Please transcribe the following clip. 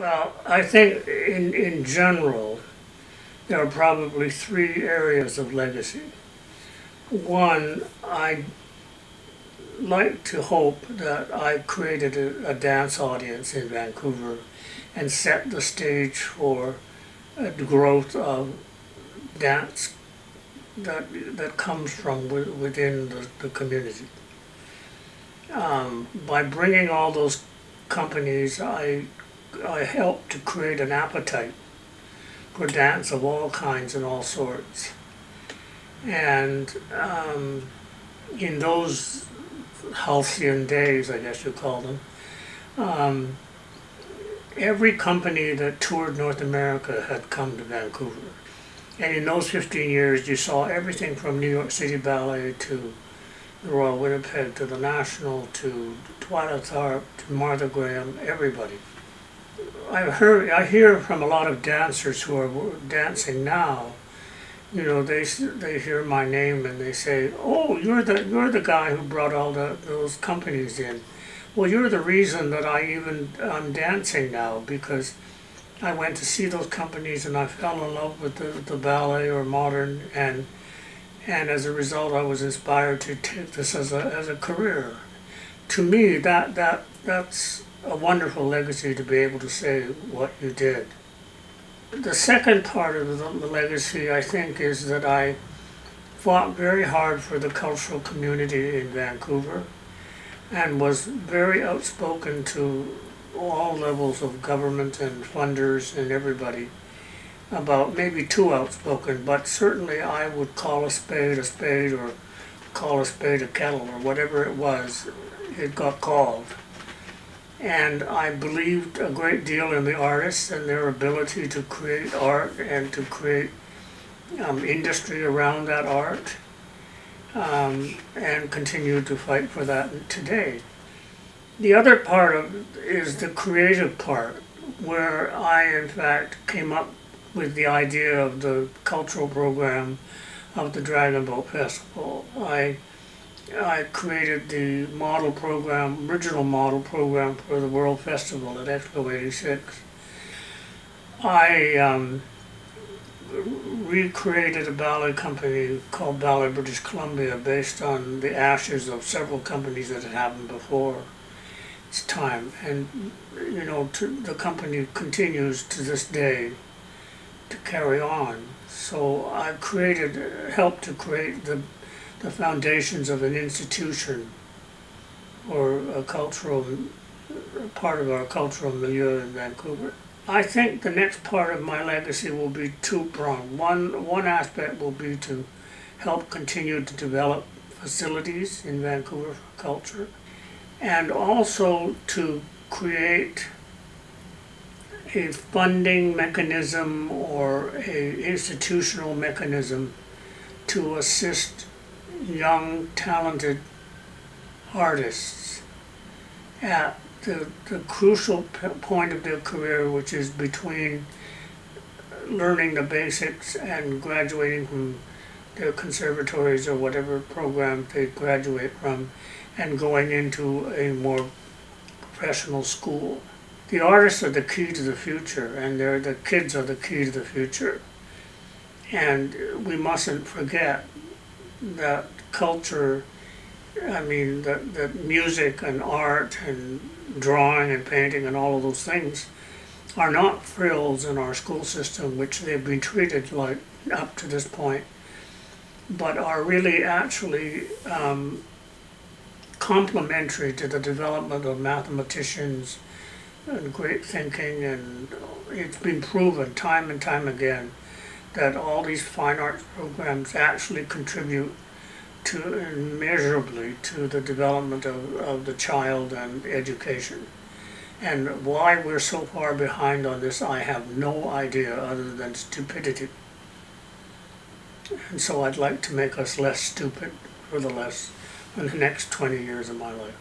Well, I think in general, there are probably three areas of legacy. One, I like to hope that I created a dance audience in Vancouver and set the stage for the growth of dance that comes from within the community. By bringing all those companies, I helped to create an appetite for dance of all kinds and all sorts. And in those halcyon days, I guess you call them, um, every company that toured North America had come to Vancouver. And in those 15 years, you saw everything from New York City Ballet to the Royal Winnipeg to the National to Twyla Tharp to Martha Graham, everybody. I hear from a lot of dancers who are dancing now. You know, they hear my name and they say, "Oh, you're the guy who brought all those companies in." Well, you're the reason that I'm dancing now, because I went to see those companies and I fell in love with the ballet or modern, and as a result I was inspired to take this as a career. To me, that's a wonderful legacy, to be able to say what you did. The second part of the legacy, I think, is that I fought very hard for the cultural community in Vancouver and was very outspoken to all levels of government and funders and everybody about, maybe too outspoken, but certainly I would call a spade or call a spade a kettle or whatever it was, it got called. And I believed a great deal in the artists and their ability to create art and to create industry around that art, and continue to fight for that today. The other part is the creative part, where I in fact came up with the idea of the cultural program of the Dragon Boat Festival. I created the model program, original model program for the World Festival at Expo 86. I recreated a ballet company called Ballet British Columbia, based on the ashes of several companies that had happened before its time. And you know, the company continues to this day to carry on. So I helped to create the foundations of an institution or a cultural part of our cultural milieu in Vancouver. I think the next part of my legacy will be two-pronged. One aspect will be to help continue to develop facilities in Vancouver for culture, and also to create a funding mechanism or a institutional mechanism to assist young, talented artists at the crucial point of their career, which is between learning the basics and graduating from their conservatories or whatever program they graduate from, and going into a more professional school. The artists are the key to the future, and the kids are the key to the future. And we mustn't forget that culture, that music and art and drawing and painting and all of those things are not frills in our school system, which they've been treated like up to this point, but are really actually complementary to the development of mathematicians and great thinking. And it's been proven time and time again that all these fine arts programs actually contribute immeasurably to the development of the child and education. And why we're so far behind on this, I have no idea, other than stupidity. And so I'd like to make us less stupid for the next 20 years of my life.